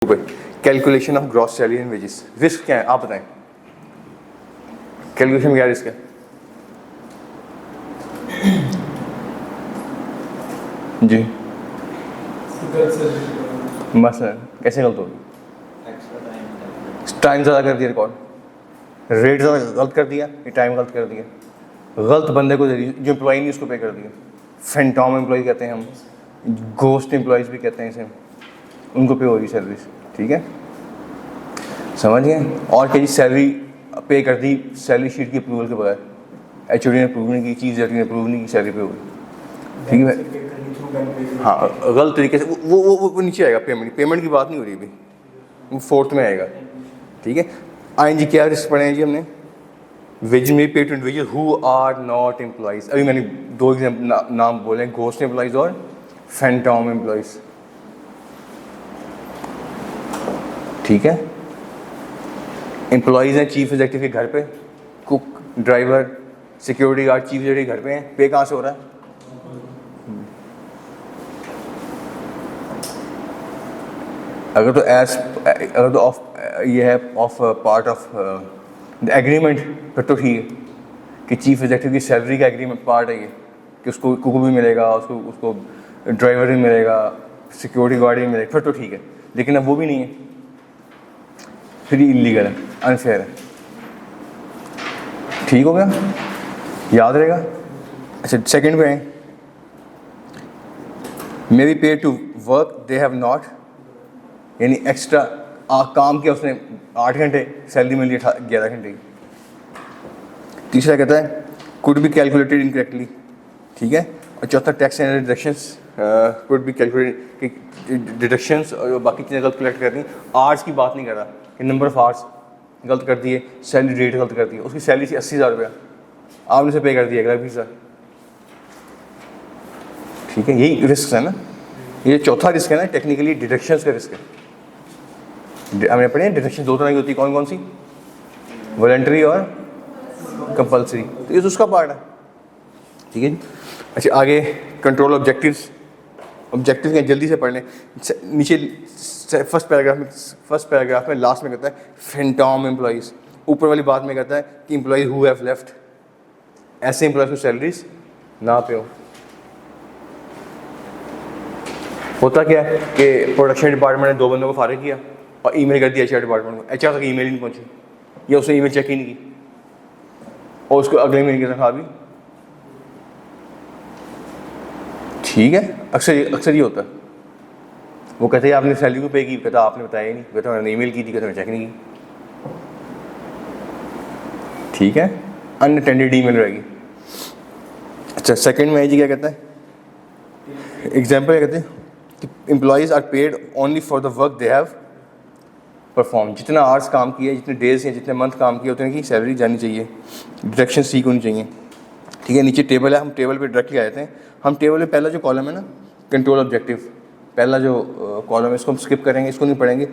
Calculation of gross salary and wages. Risk क्या है आप बताएं, कैलकुलेशन में क्या रिस्क है? जी मसलन कैसे गलत होगी? टाइम ज़्यादा कर दिया, रिकॉर्ड रेट ज़्यादा गलत कर दिया, ये टाइम गलत कर दिया, गलत बंदे को दे दी, जो एम्प्लॉई नहीं उसको पे कर दिया। फैंटॉम एम्प्लॉय कहते हैं हम, गोस्ट एम्प्लॉयज़ भी कहते हैं इसे, उनको पे हो रही सैलरीज। ठीक है, समझ गए? और कई सैलरी पे कर दी सैलरी शीट की अप्रूवल के बगैर, एचओडी ने अप्रूव नहीं की, चीफ एग्जीक्यूटिव ने अप्रूव नहीं की, सैलरी पे हो गई। ठीक है, हाँ गलत तरीके से वो नीचे आएगा। पेमेंट की बात नहीं हो रही अभी, वो फोर्थ में आएगा। ठीक है, आएंगे क्या रिस्क पढ़े हैं जी हमने? वेज में pay to individual who are not employees. अभी मैंने दो एग्जाम्पल नाम बोले, घोस्ट एम्प्लॉइज और फैंटॉम एम्प्लॉइज। ठीक है, एम्प्लॉइज हैं चीफ एग्जीक्यूटिव के घर पे, cook, driver, security guard chief executive घर पे हैं, पे कहाँ से हो रहा है? अगर तो ऑफ ये है of part of the agreement, फिर तो ठीक है कि चीफ एग्जीक्यूटिव की सैलरी का एग्रीमेंट पार्ट है ये, कि उसको कुक भी मिलेगा, उसको ड्राइवर भी मिलेगा, सिक्योरिटी गार्ड भी मिलेगा, फिर तो ठीक है। लेकिन अब वो भी नहीं है, फिर इलीगल है, अनफेयर है। ठीक हो गया, याद रहेगा। अच्छा सेकंड पे है, may be paid to work they have not, यानी एक्स्ट्रा काम किया उसने 8 घंटे, सैलरी मिली 11 घंटे की। तीसरा कहता है कुड बी कैलकुलेटेड इनकरेक्टली। ठीक है, और चौथा tax and deductions could be calculated, deductions और बाकी चीज़ें गलत कलेक्ट कर दी। आर्ट्स की बात नहीं कर रहा कि नंबर ऑफ आर्ट्स गलत कर दिए, सैलरी रेट गलत कर दिए, उसकी सैलरी थी 80,000 रुपया, आपने उसे पे कर दिया 11-20,000। ठीक है, यही रिस्क है ना, ये चौथा रिस्क है ना, टेक्निकली डिडक्शंस का रिस्क है। हमने पढ़े हैं डिडक्शन दो तरह की होती है, कौन कौन सी? वॉलंटरी और कंपल्सरी, तो ये तो उसका पार्ट है। ठीक है जी। अच्छा आगे कंट्रोल ऑब्जेक्टिव्स। ऑब्जेक्टिव क्या, जल्दी से पढ़ लें। नीचे फर्स्ट पैराग्राफ में लास्ट में कहता है फैंटॉम एम्प्लॉइज, ऊपर वाली बात में कहता है कि एम्प्लॉइज हु हैव लेफ्ट, ऐसे एम्प्लॉइज को सैलरीज ना पे हो। होता क्या है कि प्रोडक्शन डिपार्टमेंट ने 2 बंदों को फारिग किया और ईमेल कर दिया एचआर डिपार्टमेंट को, एचआर तक ईमेल ही नहीं पहुंची, या उसने ईमेल चेक ही नहीं की, और उसको अगले महीने की तनख्वाह भी। ठीक है, अक्सर ये होता है। वो कहते हैं आपने सैलरी को पे की, कहता आपने बताया ही नहीं, कहता मैंने ईमेल की थी, कहता मैंने चेक नहीं की। ठीक है, अनअटेंडेड ईमेल रहेगी। अच्छा सेकंड में जी क्या कहता है, एग्जाम्पल क्या कहते हैं कि employees are paid only for the work they have perform. जितना आवर्स काम किया, जितने डेज या जितने मंथ काम किया, उतने की सैलरी जानी चाहिए, डिडक्शन सीख होनी चाहिए। ठीक है, नीचे टेबल है, हम टेबल पे डायरेक्टली आ जाते हैं। हम टेबल में पहला जो कॉलम है ना, कंट्रोल ऑब्जेक्टिव, पहला जो कॉलम है इसको हम स्किप करेंगे, इसको नहीं पढ़ेंगे।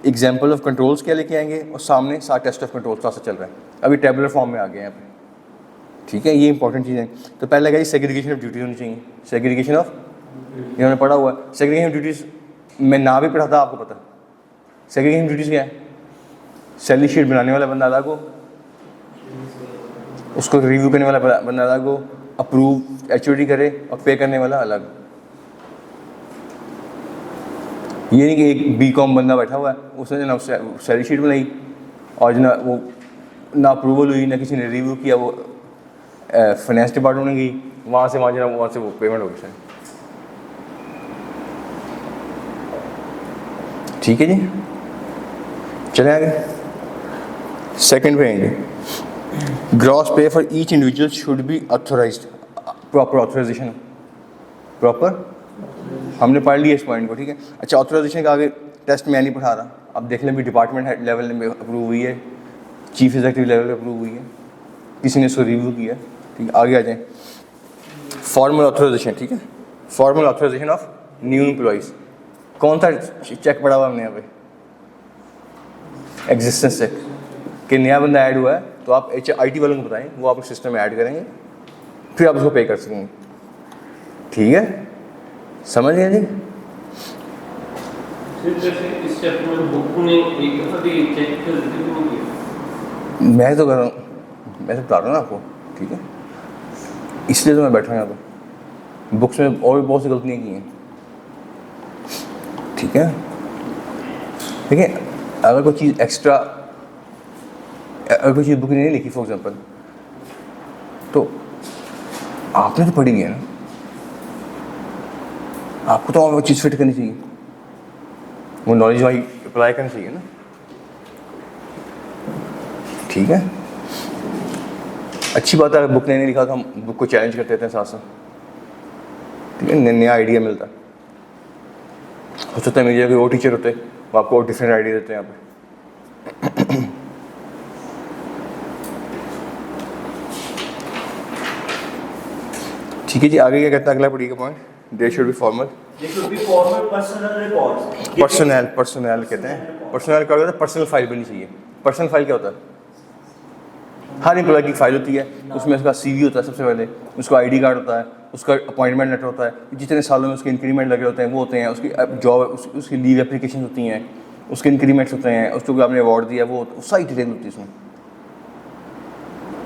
एग्जाम्पल ऑफ कंट्रोल्स क्या लेके आएंगे, और सामने सारा टेस्ट ऑफ कंट्रोल क्लास चल रहा है, अभी टेबलर फॉर्म में आ गए यहाँ पे। ठीक है, ये इंपॉर्टेंट चीज़ है। तो पहले क्या, सेग्रीगेशन ऑफ ड्यूटीज होनी चाहिए। सेग्रीगेशन ऑफ, इन्होंने पढ़ा हुआ है सेग्रीगेशन ऑफ ड्यूटीज़, मैं ना भी पढ़ा था आपको पता। सेग्रीगेशन ऑफ ड्यूटीज़ क्या है, सैलरी शीट बनाने वाला बंदा अलग हो, उसको रिव्यू करने वाला बंदा अलग हो, अप्रूव एचओडी करे, और पे करने वाला अलग। ये नहीं कि एक बीकॉम बंदा बैठा हुआ है, उसने ना सैलरी शीट बनाई और ना वो ना अप्रूवल हुई, ना किसी ने रिव्यू किया, वो फाइनेंस डिपार्टमेंट में गई, वहाँ से वो पेमेंट हो गई। ठीक है जी, चले आगे। सेकंड पे आएंगे, gross pay for each individual should be authorised. Proper authorisation, proper हमने पढ़ लिया इस पॉइंट को। ठीक है, अच्छा ऑथराइजेशन का आगे टेस्ट मैं नहीं पढ़ा रहा, अब देख लें भी डिपार्टमेंट हेड लेवल में अप्रूव हुई है, चीफ एग्जीक्यूटिव लेवल पे अप्रूव हुई है, किसी ने इसको रिव्यू किया। ठीक है, आगे आ जाएँ। फॉर्मल ऑथराइजेशन, ठीक है, formal authorisation of new employees. कौन सा चेक पड़ा हुआ हमने यहाँ पे, एग्जिस्टेंस चेक, कि नया बंदा ऐड हुआ है तो आप IT वालों को बताएं, वो आप सिस्टम में ऐड करेंगे, फिर आप उसको पे कर सकेंगे। ठीक है, समझ गए जी? फिर जैसे इस चैप्टर में बुक ने एक दफ़ा भी चेक कर दी नहीं किया। मैं तो कर रहा हूँ, मैं तो बता रहा हूँ ना आपको, ठीक है, इसलिए तो मैं बैठा हूँ यहाँ पर। बुक्स में और भी बहुत सी गलतियाँ की हैं, ठीक है। देखिए, अगर कोई चीज़ एक्स्ट्रा, अगर कोई चीज़ बुक ने नहीं लिखी फॉर एग्जांपल, तो आपने तो पढ़ी है ना, आपको तो वो चीज़ फिट करनी चाहिए, वो नॉलेज वाली अप्लाई करनी चाहिए ना, ठीक है। अच्छी बात है, अगर बुक ने नहीं लिखा तो हम बुक को चैलेंज करते रहते हैं साथ साथ, ठीक है, नया आइडिया मिलता है। हो सकता है मेरी जगह कोई और टीचर होते, वो आपको और डिफरेंट आइडिया देते हैं यहाँ पे। ठीक है जी, आगे क्या कहता है अगला पढ़िएगा point, they should be formal. Personal कहते हैं, पर्सनल क्या होता है, पर्सनल फाइल बनी चाहिए। पर्सनल फाइल क्या होता है, हर एम्प्लॉय की फाइल होती है, उसमें उसका सीवी होता है सबसे पहले, उसका आईडी कार्ड होता है, उसका अपॉइंटमेंट लेटर होता है, जितने सालों में उसके इंक्रीमेंट लगे होते हैं वो होते हैं, उसकी जॉब, उसकी लीव एप्लीकेशन होती हैं, उसके इंक्रीमेंट्स होते हैं, उसको आपने अवार्ड दिया वो सारी डिटेल होती है उसमें।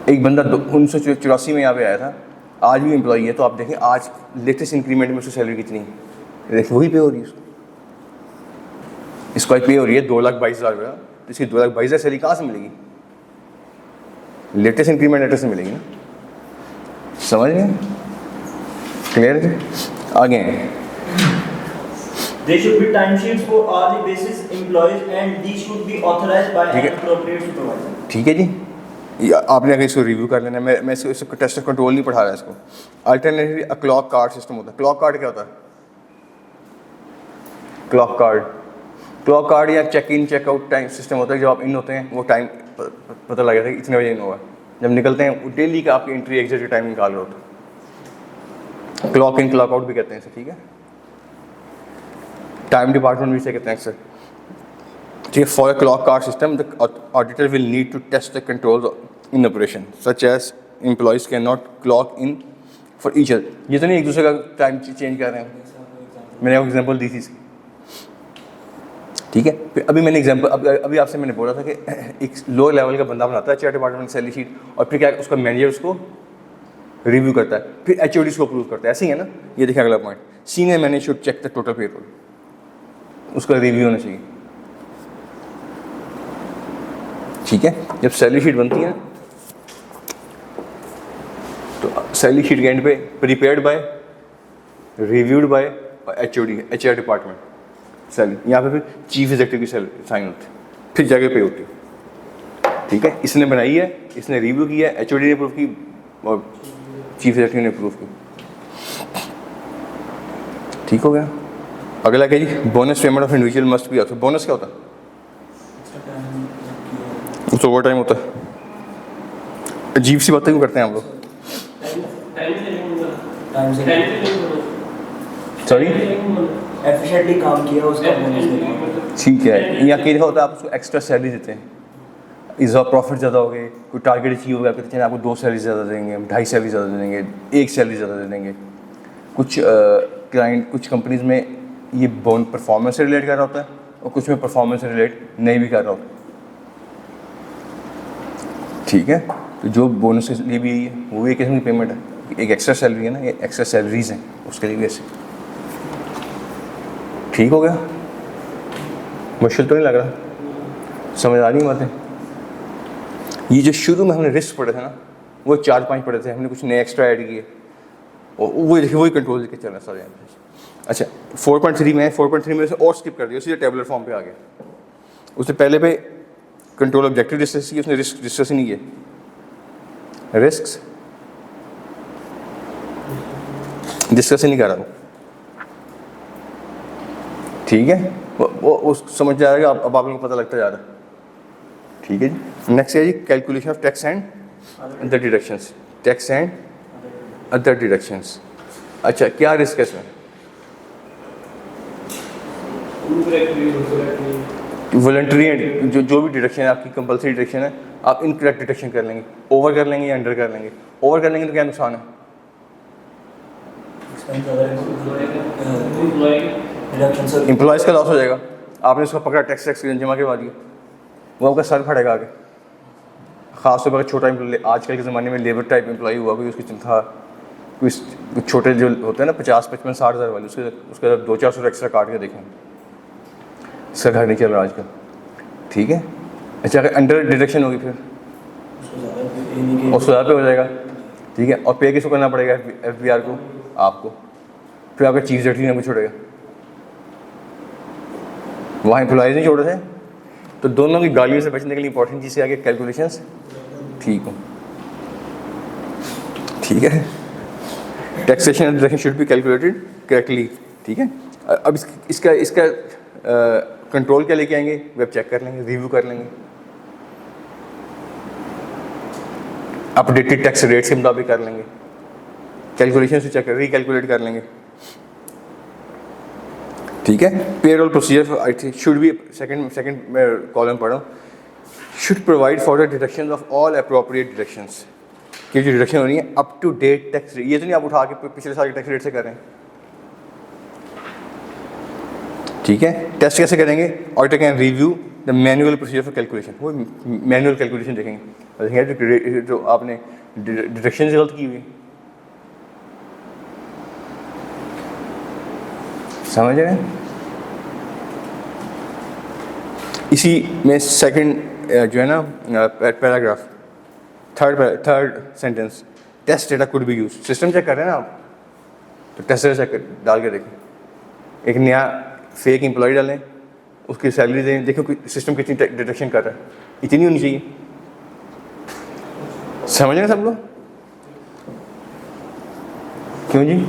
एक बंदा 1984 में यहाँ पे आया था, आज भी एम्प्लॉई है, तो आप देखें आज लेटेस्ट इंक्रीमेंट में उसकी सैलरी कितनी है, देखिए वही पे हो रही है उसको, इसको पे हो रही है 2,22,000 रुपया, तो इसकी 2,22,000 सैलरी कहाँ से मिलेगी, लेटेस्ट इंक्रीमेंट लेटर से मिलेगी ना, समझ गए, क्लियर है। आगे There should be timesheets for hourly basis employees and these should be authorized by an appropriate supervisor. ठीक है जी, आपने अगर इसको रिव्यू कर लेना है, मैं इसको टेस्ट ऑफ कंट्रोल नहीं पढ़ा रहा इसको। अल्टरनेटली क्लॉक कार्ड सिस्टम होता है। क्लॉक कार्ड क्या होता है, क्लॉक कार्ड या check in check out time system होता है। जब आप इन होते हैं वो टाइम पता लग जाता है कि इतने बजे इन हुआ, जब निकलते हैं डेली का आपकी एंट्री एग्जिट टाइम निकाल रहे होते हैं, क्लॉक इन क्लॉक आउट भी कहते हैं इसे, ठीक है। टाइम डिपार्टमेंट भी इसे कहते हैं अक्सर, ठीक है। For a clock card system the auditor will need to test the control in operation such as employees can not clock in for each other. ये तो नहीं एक दूसरे का टाइम चेंज कर रहे हैं, मैंने आपको एग्जांपल दी थी इसकी, ठीक है। फिर अभी मैंने एग्जांपल अभी आपसे मैंने बोला था कि एक लोअर लेवल का बंदा बनाता है एचआर डिपार्टमेंट सैलरी शीट, और फिर क्या उसका मैनेजर उसको रिव्यू करता है, फिर एचओडी उसको अप्रूव करता है, ऐसे ही है ना। ये देखिए अगला पॉइंट, senior manager should check the total payroll, उसका रिव्यू होना चाहिए, ठीक है। जब सैलरी शीट बनती है तो सैलरी शीट के एंड पे prepared by, reviewed by HOD HR department salary, यहाँ पे फिर चीफ एग्जीक्यूटिव की सैलरी साइन होती है, फिर जाके पे होती है, ठीक है। इसने बनाई है, इसने रिव्यू किया है, एचओडी ने अप्रूव की और चीफ एग्जीक्यूटिव ने अप्रूव की, ठीक हो गया। अगला क्या जी, bonus payment of individual must be authorised. Bonus क्या होता है, तो ओवर टाइम होता है। अजीब सी बातें क्यों करते हैं हम लोग, सॉरी एफिशिएंटली काम किया उसका बोनस देना, ठीक है। या कई होता है आप उसको एक्स्ट्रा सैलरी देते हैं, इज़ा प्रॉफिट ज़्यादा हो गए, कोई टारगेट अचीव हो गया, कहते हैं आपको 2 सैलरी ज़्यादा देंगे, 2.5 सैलरी ज़्यादा दे देंगे, 1 सैलरी ज़्यादा दे देंगे। कुछ क्लाइंट कुछ कंपनीज़ में ये बोन परफॉर्मेंस से रिलेट कर रहा होता है और कुछ में परफॉर्मेंस से रिलेट नहीं भी कर रहा होता, ठीक है। तो जो बोनस के लिए भी यही है, वो भी एक किस्म की पेमेंट है, एक एक्स्ट्रा सैलरी है ना, ये एक्स्ट्रा सैलरीज हैं, उसके लिए भी ऐसे, ठीक हो गया। मुश्किल तो नहीं लग रहा, समझ आ रही बातें। ये जो शुरू में हमने रिस्क पढ़े थे ना, वो 4-5 पढ़े थे, हमने कुछ नए एक्स्ट्रा ऐड किए, वही कंट्रोल लेके चलना सारे यहाँ पे। अच्छा 4.3 में 4.3 में से और स्किप कर दिया, सीधे टेबुलर फॉर्म पे आ गया। उससे पहले पे कंट्रोल ऑब्जेक्टिव डिस्कस किया, उसने रिस्क डिस्कस ही नहीं किया, रिस्क डिस्कस ही नहीं कर रहा वो, ठीक है। वो समझ जा रहा है, अब आप लोगों को पता लगता जा रहा है, ठीक है जी। नेक्स्ट है जी calculation of tax and other deductions, tax and other deductions. अच्छा क्या रिस्क है इसमें, वॉलंटरी जो भी डिडक्शन है आपकी कंपलसरी डिडक्शन है, आप इनकरेक्ट डिडक्शन कर लेंगे, ओवर कर लेंगे या अंडर कर लेंगे। ओवर कर लेंगे तो क्या नुकसान है, एम्प्लॉयज़ का लॉस हो जाएगा, आपने उसको पकड़ा, टैक्स जमा करवा दिया, वो आपका सर फटेगा आगे। ख़ासतौर पर छोटा एम्प्लॉय, आजकल के ज़माने में लेबर टाइप एम्प्लॉय हुआ, कोई उसकी तनख्वाह कोई छोटे जो होते हैं ना 50, 55, 60 हज़ार वाले, उसके 200-400 एक्स्ट्रा काट के देखें, इसका घर नहीं चल रहा आजकल। ठीक है, अच्छा अगर अंडर डिडक्शन होगी फिर उसको ज़्यादा पे हो जाएगा। ठीक है, और पे किसको करना पड़ेगा? FBR को, आपको। फिर आपका चीफ सेक्रेटरी ने कुछ छोड़ेगा, वहाँ एम्प्लॉयज़ नहीं छोड़ रहे थे। तो दोनों की गालियों से बचने के लिए इंपॉर्टेंट चीज़ आगे कैलकुलेशंस ठीक हो। ठीक है, taxation and deduction should be calculated correctly. ठीक है, अब इसका कंट्रोल क्या लेके आएंगे? वेब चेक कर लेंगे, रिव्यू कर लेंगे, अपडेटेड टैक्स रेट्स के मुताबिक कर लेंगे, कैलकुलेशन से चेक कर रिकैलकुलेट कर लेंगे। ठीक है, payroll procedure I think should be second column पढ़ो, should provide for the deduction of all appropriate deductions, कि जो डिडक्शन हो रही है up to date tax rate, ये तो नहीं आप उठा के पिछले साल के टैक्स रेट से कर रहे हैं। ठीक है, टेस्ट कैसे करेंगे? Auditor can review the manual procedure for calculation, वो मैनुअल कैलकुलेशन देखेंगे और देखेंगे जो आपने डिडक्शन से गलत की हुई, समझ रहे हैं? इसी में सेकंड जो है ना paragraph, third sentence, test data could be use. System check कर रहे हैं ना आप, तो टेस्ट डेटा चेक डाल के देखें। एक नया फेक एम्प्लॉय डालें, उसकी सैलरी दें, देखो कि सिस्टम कितनी डिडक्शन कर रहा है, इतनी होनी चाहिए। समझ रहे हैं सब लोग? क्यों जी?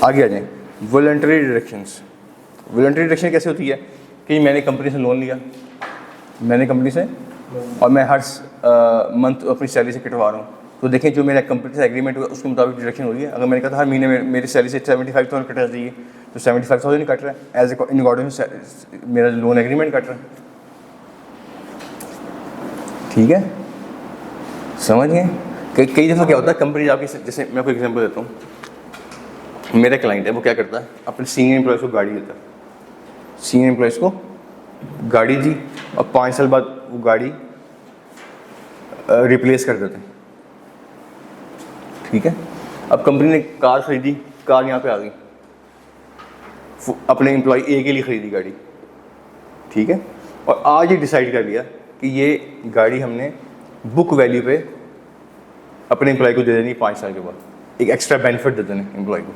आगे आ जाएं, वॉलंटरी डिडक्शंस। वॉलंटरी डिडक्शन कैसे होती है कि मैंने कंपनी से लोन लिया, मैंने कंपनी से, और मैं हर मंथ अपनी सैलरी से कटवा रहा हूँ, तो देखें जो मेरा कंपनी से एग्रीमेंट हुआ उसके मुताबिक डिडक्शन हो रही है। अगर मैंने कहा था हर महीने मेरी सैलरी से 75,000 कटा चाहिए, तो 75,000 ही कट रहा है एज इन अकॉर्डिंग मेरा लोन एग्रीमेंट कट रहा है। ठीक है, समझ गए? कई दफ़ा क्या होता है, कंपनी आपकी, जैसे मैं आपको एग्जांपल देता हूँ, मेरा क्लाइंट है, वो क्या करता है, अपने सीनियर एम्प्लॉयज़ को गाड़ी देता है, सीनियर एम्प्लॉयज़ को गाड़ी दी और 5 साल बाद वो गाड़ी रिप्लेस कर देते हैं। ठीक है, अब कंपनी ने कार खरीदी, कार यहाँ पे आ गई, अपने एम्प्लॉय ए के लिए ख़रीदी गाड़ी। ठीक है, और आज ही डिसाइड कर लिया कि ये गाड़ी हमने बुक वैल्यू पे अपने एम्प्लॉय को दे देनी 5 साल के बाद, एक एक्स्ट्रा बेनिफिट दे देने एम्प्लॉय को।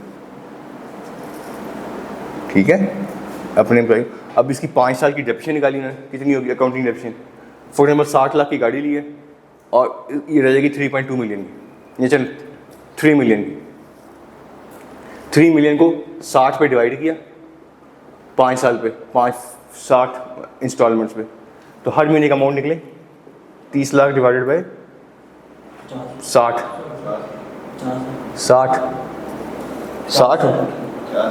ठीक है, अपने एम्प्लॉय। अब इसकी 5 साल की डेप्शन निकाली ना, कितनी होगी अकाउंटिंग डेप्शन? फॉर एग्जाम्पल 60 लाख की गाड़ी ली है और ये रह जाएगी 3.2 मिलियन की, ये चल 3 मिलियन की। 3 मिलियन को 60 पे डिवाइड किया 5 साल पे, 60 इंस्टॉलमेंट्स पे, तो हर महीने का अमाउंट निकले 30 लाख डिवाइडेड बाय 60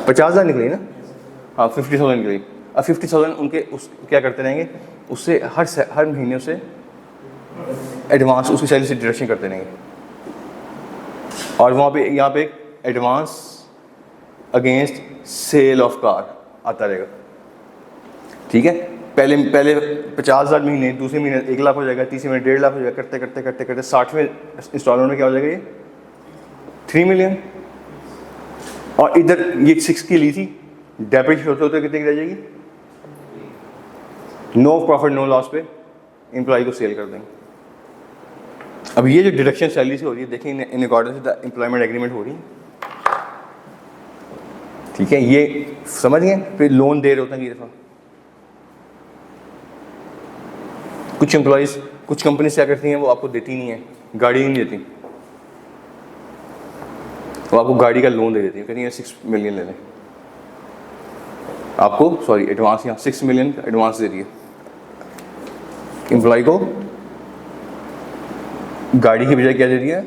50,000 निकली ना, हाँ 50,000 निकली। अब 50,000 उनके क्या करते रहेंगे, उससे हर महीने से एडवांस उसकी सैलरी से डिडक्शन करते रहेंगे, और वहाँ पे यहाँ पे एक advance against sale of car आता रहेगा। ठीक है, पहले 50,000 महीने, दूसरे महीने 1 लाख हो जाएगा, तीसरे महीने 1.5 लाख हो जाएगा, करते 60वें इंस्टॉलमेंट में क्या हो जाएगा, ये 3 मिलियन। और इधर ये 6 की ली थी, डेबिट होते होते कितने की रह जाएगी? नो प्रॉफिट नो लॉस पे एम्प्लॉय को सेल कर देंगे। अब ये जो डिडक्शन सैलरी से हो रही है, देखें इन according to the employment agreement हो रही है। ठीक है, ये समझ गए? फिर लोन दे रहे होते हैं कई दफ़ा, कुछ एम्प्लॉयज़ कुछ कंपनी क्या करती हैं, वो आपको देती नहीं है, गाड़ी नहीं देती, वो आपको गाड़ी का लोन दे देती है, कहती है 6 मिलियन ले लें, आपको सॉरी एडवांस, यहाँ 6 मिलियन का एडवांस दे रही है एम्प्लॉय को, गाड़ी की बजाय क्या दे दिया,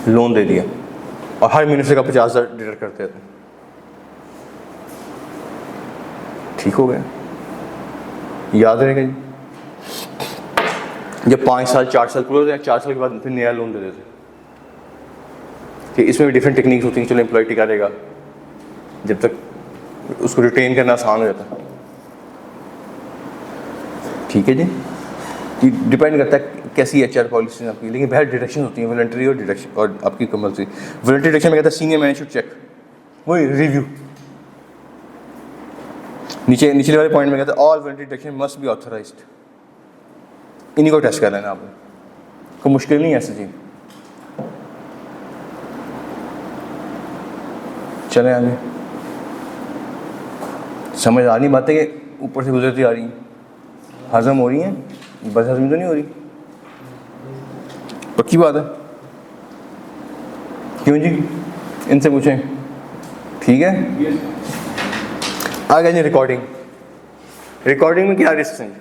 लोन दे दिया, और हर महीने से का 50,000 डिडक्ट करते रहते हैं। ठीक हो गया, याद रहेगा जी। जब 5 साल 4 साल पूरे होते हैं, 4 साल के बाद फिर नया लोन दे देते, कि इसमें भी डिफरेंट टेक्निक्स होती हैं, चलो एम्प्लॉय टिका रहेगा जब तक उसको रिटेन करना आसान हो जाता है। ठीक है जी, ये डिपेंड करता है कैसी HR पॉलिसी आपकी, लेकिन बहुत डिडक्शन होती हैं वॉलंटरी और डिडक्शन और आपकी कंपल्सरी। वॉलंटरी डिडक्शन में कहता है सीनियर मैनेजर शुड चेक, वही रिव्यू। निचले वाले पॉइंट में कहता है all voluntary deduction must be authorised, इन्हीं को टेस्ट कर लेना आपने, कोई मुश्किल नहीं है ऐसी चीज़। चलें आगे, समझ आ रही बातें कि ऊपर से गुजरती आ रही हैं, हजम हो रही हैं, बस हजम तो नहीं हो रही, पक्की बात है? क्यों जी, इनसे पूछें। ठीक है, आगे जी रिकॉर्डिंग। रिकॉर्डिंग में क्या रिस्क हैं?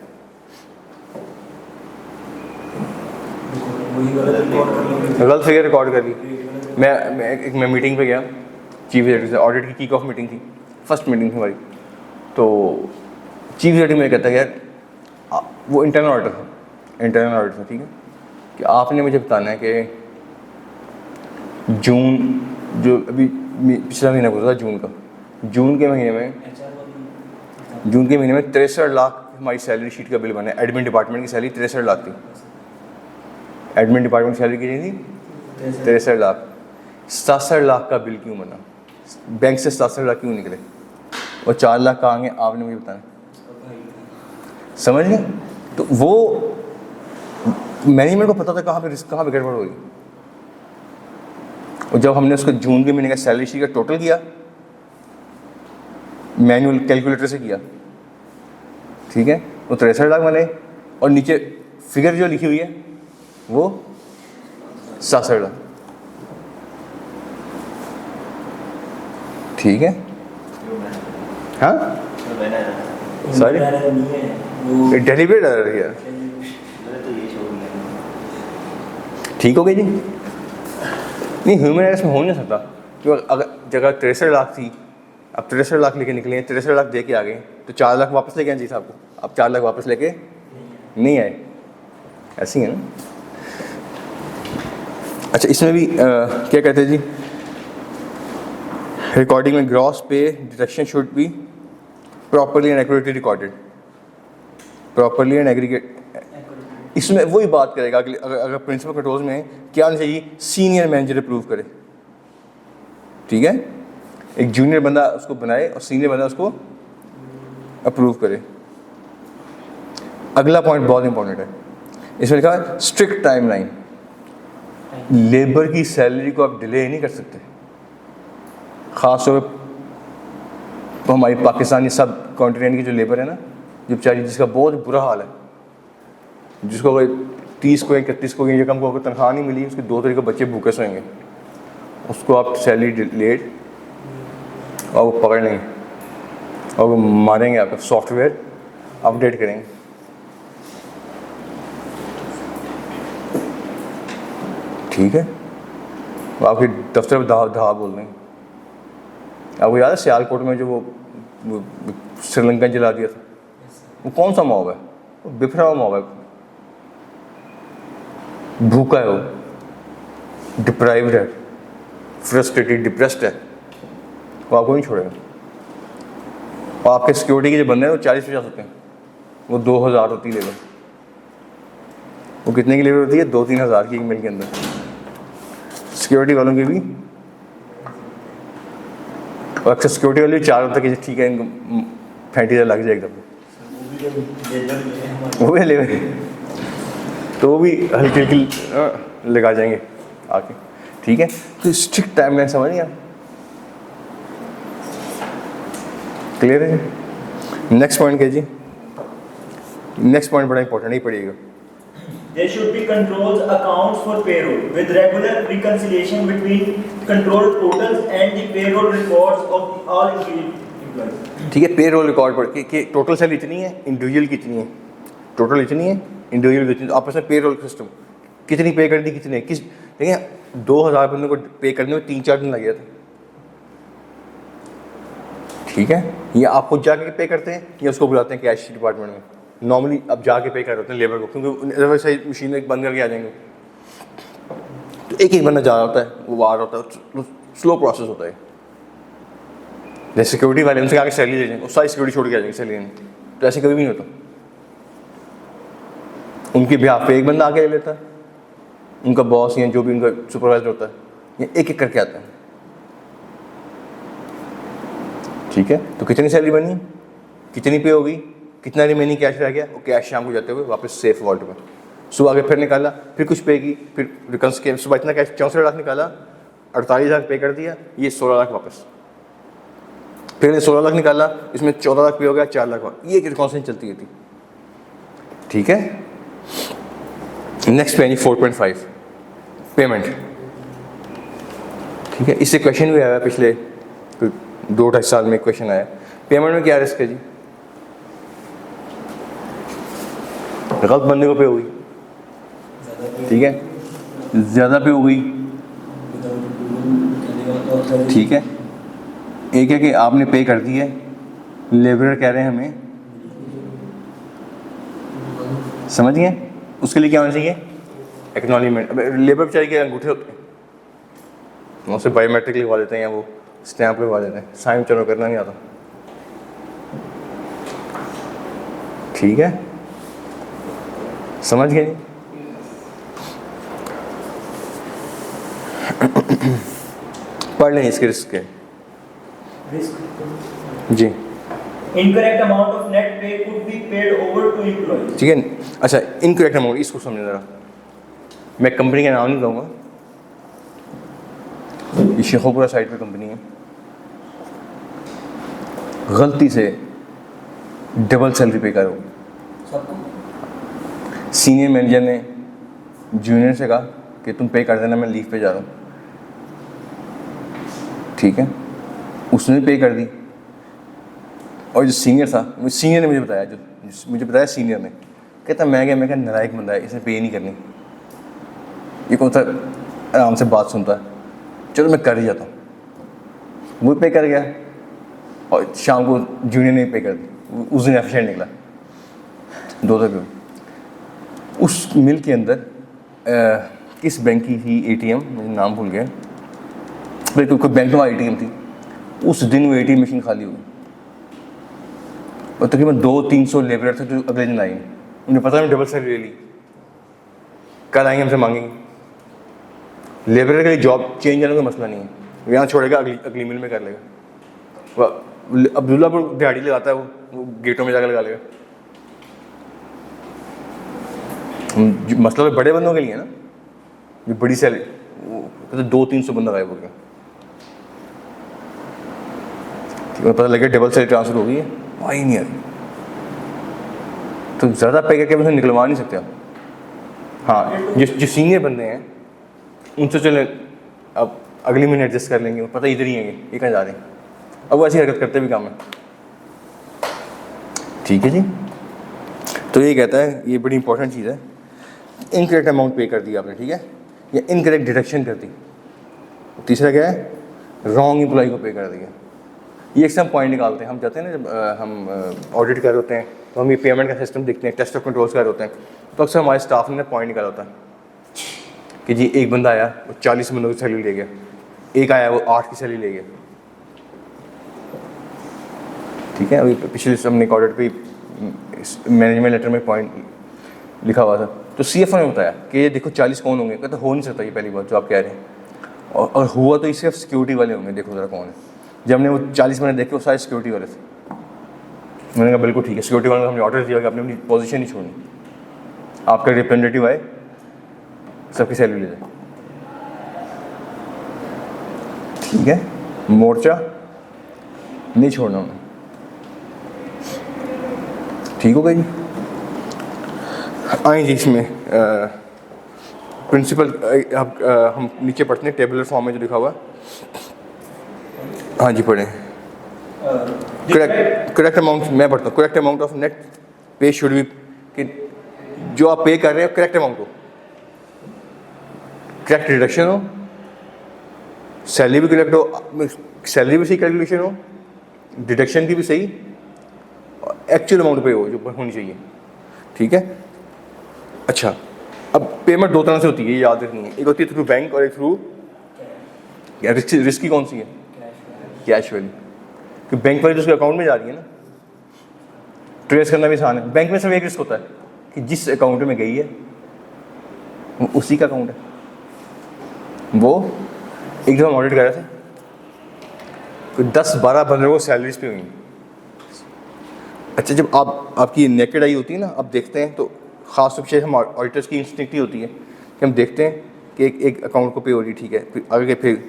गलत फिगर रिकॉर्ड कर ली। मैं मीटिंग पे गया, चीफ एग्जीक्यूटिव से, ऑडिट की किक ऑफ मीटिंग थी, फर्स्ट मीटिंग थी हमारी। तो चीफ एग्जीक्यूटिव में कहता है यार वो इंटरनल ऑडिटर था, ठीक है, कि आपने मुझे बताना है कि जून जो अभी पिछला महीना गुजरा जून का, जून के महीने में 63 लाख हमारी सैलरी शीट का बिल बना है। एडमिन डिपार्टमेंट की सैलरी 63 लाख थी। एडमिन डिपार्टमेंट की सैलरी कितनी थी? 63 लाख। 67 लाख का बिल क्यों बना? बैंक से 67 लाख क्यों निकले? और 4 लाख कहाँ गए आपने मुझे बताना। समझ गए? तो वो मैनेजमेंट को पता था कहाँ पे गड़बड़ हो रही। और जब हमने उसको जून के महीने का सैलरी शीट का टोटल किया, मैनुअल कैलकुलेटर से किया, ठीक है, वो 63 लाख बने और नीचे फिगर जो लिखी हुई है वो 67 लाख। ठीक है, हाँ सॉरी डेलीब्रेट आ रही है। ठीक हो गई जी? नहीं, ह्यूमन एरर्स में हो नहीं सकता, क्योंकि अगर जगह 63 लाख थी, अब 63 लाख लेके निकले हैं, 63 लाख दे के आ गए, तो 4 लाख वापस लेके आए जी साहब को। अब 4 लाख वापस लेके नहीं आए, ऐसी है ना। अच्छा, इसमें भी क्या कहते हैं जी, रिकॉर्डिंग में ग्रॉस पे deduction should be properly and accurately recorded, properly and aggregate. इसमें वही बात करेगा अगर प्रिंसिपल कंट्रोल्स में क्या होना चाहिए, सीनियर मैनेजर अप्रूव करे, ठीक है, एक जूनियर बंदा उसको बनाए और सीनियर बंदा उसको अप्रूव करे। अगला पॉइंट बहुत इंपॉर्टेंट है, इसमें लिखा है स्ट्रिक्ट टाइमलाइन। लेबर की सैलरी को आप डिले नहीं कर सकते, ख़ास तौर पर हमारी पाकिस्तानी सब कॉन्टिनेंट की जो लेबर है ना, जो बेचारी जिसका बहुत बुरा हाल है, जिसको अगर 30 को 31 को इनकम को अगर तनख्वाह नहीं मिली, उसके 2 तरीके बच्चे भूखे सोएंगे, उसको आप सैलरी लेट और वो पकड़ लेंगे और वो मारेंगे, आपका सॉफ्टवेयर अपडेट करेंगे। ठीक है, वो आपके दफ्तर में दहा बोल देंगे। आपको याद है सियालकोट में जो वो श्रीलंकन जला दिया था, वो कौन सा मॉब है? वो बिफरा हुआ मॉब है, भूखा है, वो डिप्राइव्ड है, फ्रस्ट्रेटेड, डिप्रेस्ड है, वो आपको नहीं छोड़ेगा। और आपके सिक्योरिटी के जो बंदे हैं वो 40-50 होते हैं, वो 2000 होती है लेबर। वो कितने की लेबर होती है? 2-3 हज़ार की एक मिल के अंदर। सिक्योरिटी वालों की भी, और अक्सर सिक्योरिटी वाले भी 4 होता है कि ठीक है इनको फैंटी लग जाए एकदम, वो भी लेबर, तो वो भी हल्की हल्की लगा जाएंगे आके। ठीक है, तो स्ट्रिक्ट टाइमलाइन समझ नहीं, क्लियर है? नेक्स्ट पॉइंट क्या जी? नेक्स्ट पॉइंट बड़ा इंपॉर्टेंट, नहीं पड़िएगा। There should be controls accounts for payroll with regular reconciliation between control totals and the payroll records of all employees. ठीक है, पेरोल रिकॉर्ड पढ़ के टोटल सैलरी इतनी है, इंडिविजुअल कितनी है, टोटल इतनी है, इंडिविजुअल कितनी, तो आपस में पेरोल सिस्टम कितनी पे कर दी, कितने किस, देखिए 2000 बंदों को पे करने में 3-4 दिन लग गया था। ठीक है, ये आप खुद जाके पे करते हैं या उसको बुलाते हैं कैश डिपार्टमेंट में? नॉर्मली अब जाके पे कर होते हैं लेबर को, क्योंकि अदरवाइज मशीन एक बंद करके आ जाएंगे। तो एक एक बंदा जा रहा होता है, वो आ रहा होता है, स्लो प्रोसेस होता है। जैसे सिक्योरिटी वाले उनसे आगे सैलरी ले जाएंगे, वो सारी सिक्योरिटी छोड़ के आ जाएंगे सैलरी लेने, तो ऐसे कभी भी नहीं होता। उनके बिहाफ पे एक बंदा आके ले लेता है, उनका बॉस या जो भी उनका सुपरवाइजर होता है, ये एक एक करके आता है। ठीक है, तो कितनी सैलरी बनी, कितनी पे होगी, कितना रिमेनिंग कैश रह गया, वो कैश शाम को जाते हुए वापस सेफ वॉलेट में, सुबह आगे फिर निकाला, फिर कुछ पे की, फिर रिकन्स के सुबह इतना कैश 64 लाख निकाला, 48 लाख पे कर दिया, ये 16 लाख वापस, फिर 16 लाख निकाला, इसमें 14 लाख पे हो गया, 4 लाख, ये कॉन्सेंट चलती थी। ठीक है, नेक्स्ट पे 4.5 पेमेंट। ठीक है, इससे क्वेश्चन भी आया है, पिछले 2-2.5 साल में क्वेश्चन आया। पेमेंट में क्या रिस्क है जी, गलत बंदे को पे हुई, ठीक है, ज़्यादा पे हो गई, ठीक है, एक है कि आपने पे कर दी है, लेबरर कह रहे हैं हमें, समझ गए, उसके लिए क्या होना चाहिए, एक्नॉलेजमेंट। अब लेबर बेचारे के अंगूठे होते हैं, वहाँ से बायोमेट्रिक लिखवा देते हैं या वो स्टैंप लगवा देते हैं, साइन चलो करना नहीं आता। ठीक है, समझ गए, पढ़ लें इसके रिस्क के जी। Incorrect amount of net pay could be paid over to employees. ठीक है, अच्छा इनकरेक्ट अमाउंट, इसको समझे ज़रा, मैं कंपनी का नाम नहीं दूंगा, ये शेखोपुरा साइड पे कंपनी है, गलती से डबल सैलरी पे करो। सीनियर मैनेजर ने जूनियर से कहा कि तुम पे कर देना, मैं लीव पे जा रहा हूँ। ठीक है, उसने पे कर दी, और जो सीनियर था, सीनियर ने मुझे बताया, जो मुझे बताया सीनियर ने, कहता मैं क्या नालायक बंदा है, इसने पे नहीं करनी, ये कौन सा आराम से बात सुनता है, चलो मैं कर ही जाता हूँ। वो पे कर गया, और शाम को जूनियर ने पे कर दी, उस दिन एफिशिएंट निकला, 2 पे। उस मिल के अंदर किस बैंक की थी ATM, मुझे नाम भूल गया, बिल्कुल कोई बैंक में ATM थी, उस दिन वो ATM मशीन खाली हुई, और तकरीबन 200-300 लेबर थे जो अगले दिन आएंगे, उन्हें पता नहीं डबल सैलरी ले ली, कल आएंगे हमसे मांगेंगे। लेबर के लिए जॉब चेंज करने का मसला नहीं है, वो यहाँ छोड़ेगा, अगली मिल में कर लेगा, वह अब्दुल्लापुर दिहाड़ी लगाता है, वो गेटों में जाकर लगा लेगा। मसला तो बड़े बंदों के लिए है ना, जो बड़ी सैलरी, तो 200-300 बंदा गायब हो गया, पता लगे डबल सैलरी ट्रांसफर हो गई है, वहाँ ही नहीं आ रही, तो ज़्यादा पे करके उसे निकलवा नहीं सकते आप। हाँ, जो सीनियर बंदे हैं उनसे चले अब अगली महीने एडजस्ट कर लेंगे, पता इधर ही है ये कहाँ जा रहे हैं, अब वो ऐसी हरकत करते भी काम है। ठीक है जी, तो ये कहता है, ये बड़ी इंपॉर्टेंट चीज़ है, इनकरेक्ट अमाउंट पे कर दिया आपने, ठीक है, या इनकरेक्ट डिडक्शन कर दी। तीसरा क्या है, रॉन्ग एम्प्लॉय को पे कर दिया। ये एक हम पॉइंट निकालते हैं, हम जाते हैं ना, जब हम ऑडिट कर रहे होते हैं तो हम ये पेमेंट का सिस्टम देखते हैं, टेस्ट ऑफ कंट्रोल्स कर रहे होते हैं, तो अक्सर हमारे स्टाफ ने पॉइंट निकाला होता है कि जी एक बंदा आया वो 40 बंदों की सैलरी ले गया, एक आया वो 8 की सैलरी ले गया। ठीक है, अभी पिछले हमने एक ऑडिट पे मैनेजमेंट लेटर में पॉइंट लिखा हुआ था, तो CFO ने बताया कि ये देखो 40 कौन होंगे, कहते हो नहीं सकता, ये पहली बात जो आप कह रहे हैं, और हुआ तो ये सिर्फ सिक्योरिटी वाले होंगे, देखो ज़रा कौन है। जब हमने वो 40 बंदे देखे, वो सारे सिक्योरिटी वाले थे। मैंने कहा बिल्कुल ठीक है, सिक्योरिटी वाले को हमने ऑर्डर दिया कि आपने अपनी पोजीशन नहीं छोड़नी, आपका रिप्रेजेंटेटिव आए, सबकी सैलरी ले जाए। ठीक है, मोर्चा नहीं छोड़ना उन्हें, ठीक हो गया जी। आए जी, इसमें प्रिंसिपल हम नीचे पढ़ते हैं, टेबुलर फॉर्म में जो लिखा हुआ, हाँ जी पढ़ें। करेक्ट अमाउंट, मैं पढ़ता हूँ, करेक्ट अमाउंट ऑफ नेट पे शुड बी, कि जो आप पे कर रहे हो करेक्ट अमाउंट हो, करेक्ट डिडक्शन हो, सैलरी भी करेक्ट हो, सैलरी भी सही कैलकुलेशन हो, डिडक्शन की भी सही, एक्चुअल अमाउंट पे हो जो होनी चाहिए। ठीक है, अच्छा अब पेमेंट दो तरह से होती है, ये याद रखनी है, एक होती है थ्रू बैंक और एक थ्रू रिस्की कौन सी है? कैश वाली, कि बैंक वाली तो उसके अकाउंट में जा रही है ना, ट्रेस करना भी आसान है। बैंक में सिर्फ एक रिस्क होता है कि जिस अकाउंट में गई है वो उसी का अकाउंट है। वो एक दफ़ा ऑडिट कर रहे थे, तो 10-12 बंदों को सैलरीज पे हुई। अच्छा, जब आपकी नेकेड आई होती है ना, आप देखते हैं तो ख़ास तौर से हम ऑडिटर्स की इंस्टिंक्ट ही होती है कि हम देखते हैं कि एक अकाउंट को पे हो रही, ठीक है, फिर आगे फिर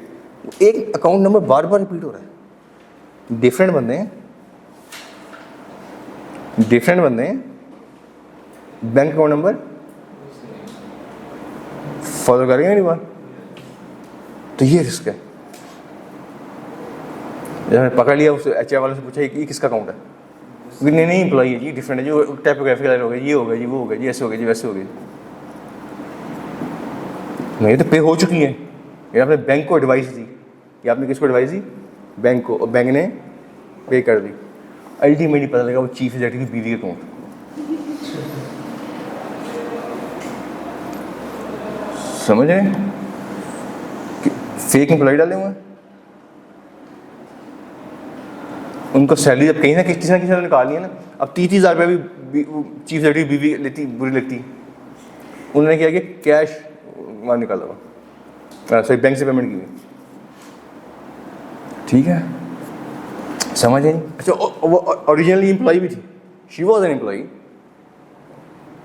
एक अकाउंट नंबर बार बार रिपीट हो रहा है, डिफरेंट बंदे हैं, बैंक अकाउंट नंबर फॉलो करेंगे नहीं बार, तो ये रिस्क है। जब मैंने पकड़ लिया, उस HR वाले से पूछा ये किसका अकाउंट है, नहीं एम्प्लॉई है जी, डिफरेंट है जी, वो टाइपोग्राफिकल हो गया, ये हो गया जी, वो हो गया जी, ऐसे हो गया जी, वैसे हो गया। नहीं तो पे हो चुकी है, ये आपने बैंक को एडवाइस दी, या आपने किसको एडवाइस दी? बैंक को, और बैंक ने पे कर दी। अल्टीमेटली पता लगा वो चीफ एग्जीक्यूटिव की बीवी का अकाउंट। समझ रहे हैं? फेक एम्प्लॉय डाले हुए हैं, उनको सैलरी जब कहीं ना किसी ने निकालनी है ना, अब 30,000 रुपये भी चीफ एग्जीक्यूटिव बीवी लेती, बुरी लगती। उन्होंने क्या किया, कैश वहाँ निकाला हुआ, सॉरी बैंक से पेमेंट की हुई, ठीक है, समझ नहीं। अच्छा, वो ओरिजिनली एम्प्लॉय भी थी, she was an employee,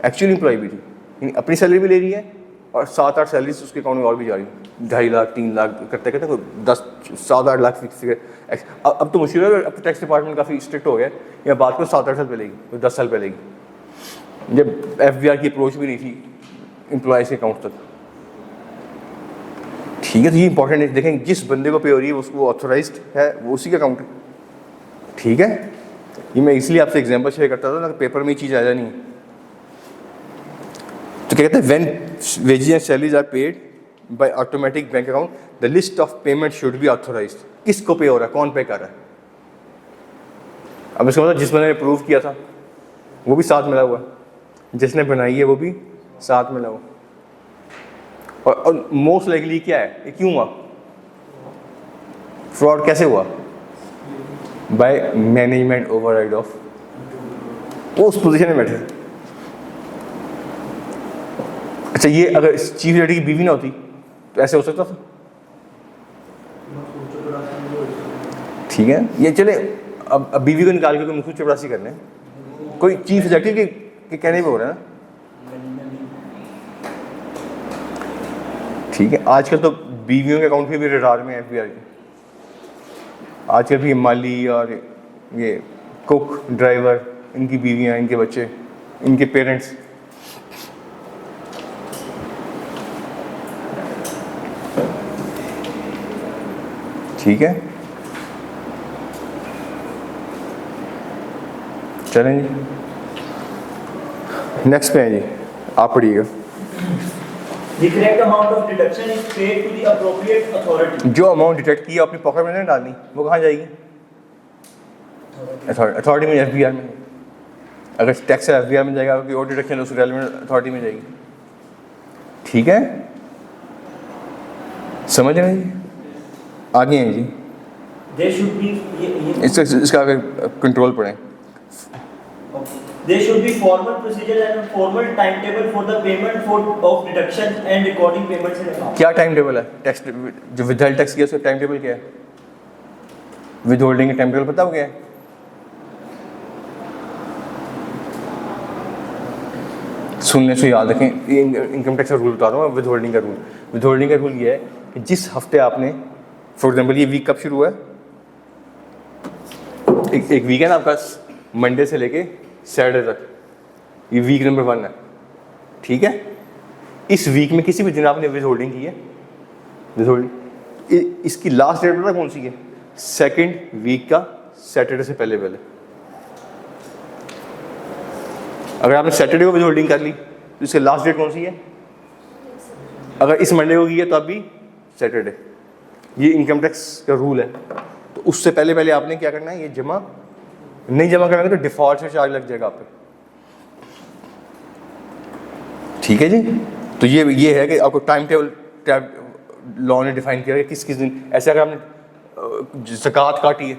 actually employee भी थी, यानी अपनी सैलरी भी ले रही है और 7-8 सैलरीज उसके अकाउंट में और भी जा रही है, 2.5 लाख 3 लाख करते करते 7-8 लाख फिक्स। अब तो मुश्किल है, अब तो टैक्स डिपार्टमेंट काफ़ी स्ट्रिक्ट हो गया, या बात को 7-8 साल पहले की, 10 साल पहले की, जब FBR की अप्रोच भी नहीं थी एम्प्लॉयज़ के अकाउंट तक, ठीक है। तो ये इंपॉर्टेंट है, देखें जिस बंदे को पे हो रही है उसको ऑथोराइज्ड है, वो उसी का अकाउंट है, ठीक है। ये मैं इसलिए आपसे एग्जांपल शेयर करता था ना, पेपर में ये चीज़ आ जानी है। तो क्या कहते हैं, when wages and salaries are paid by automatic bank account the list of payment should be authorised. किसको पे हो रहा है, कौन पे कर रहा है? अब इसका मतलब जिस बंदे ने अप्रूव किया था वो भी साथ मिला हुआ है, जिसने बनाई है वो भी साथ मिला हुआ। और मोस्ट लाइकली क्या है, ये क्यों हुआ, फ्रॉड कैसे हुआ? बाय मैनेजमेंट ओवरराइड ऑफ, वो उस पोजीशन में बैठे। अच्छा, ये अगर चीफ एग्जीक्यूटिव की बीवी ना होती तो ऐसे हो सकता था, ठीक है। ये चले, अब बीवी को निकाल के कोई मुखू चपरासी करने, कोई चीफ एग्जीक्यूटिव के कहने पे हो रहा है ना, ठीक है। आजकल तो बीवियों के अकाउंट भी रडार में है FBR के, आजकल भी माली और ये कुक ड्राइवर, इनकी बीवियाँ, इनके बच्चे, इनके पेरेंट्स, ठीक है। चलें जी, नेक्स्ट पे है जी, आप पढ़िएगा। The correct amount of deduction is paid to the appropriate authority. जो अमाउंट डिटेक्ट की अपनी पॉकेट में नहीं डालनी, वो कहाँ जाएगी? अथॉरिटी में, FBR में। अगर टैक्स FBR में जाएगा, कोई और डिडक्शन उस रेलेवेंट अथॉरिटी में जाएगी, ठीक है। समझ रहे हैं जी? आगे हैं जी, There should be इसका अगर कंट्रोल पढ़ें, there should be formal procedure and a formal timetable for the payment of deduction and recording payments in account. क्या टाइम टेबल है? टैक्स जो विदहेल्ड टैक्स किया उसका टाइम टेबल क्या है? विद होल्डिंग का टाइम टेबल पता हो क्या है? सुनने से याद रखें, इनकम टैक्स का रूल बता रहा हूँ, विद होल्डिंग का रूल। विद होल्डिंग का रूल ये है कि जिस हफ्ते आपने, फॉर एग्जाम्पल ये वीक कब शुरू हुआ है, एक वीक है ना आपका, मंडे से लेके सैटरडे तक, ये वीक नंबर 1 है, ठीक है। इस वीक में किसी भी दिन आपने विद होल्डिंग की है, विद होल्डिंग, इसकी लास्ट डेट पता कौन सी है? सेकंड वीक का सैटरडे से पहले पहले। अगर आपने सैटरडे को विद होल्डिंग कर ली तो इसकी लास्ट डेट कौन सी है? अगर इस मंडे को की है तो अभी सैटरडे। ये इनकम टैक्स का रूल है। तो उससे पहले पहले आपने क्या करना है, ये जमा नहीं जमा कराएंगे तो डिफॉल्ट से चार्ज लग जाएगा आप पे, ठीक है जी। तो ये है कि आपको टाइम टेबल लॉ ने डिफाइन किया कि किस किस दिन, ऐसे अगर आपने ज़कात काटी है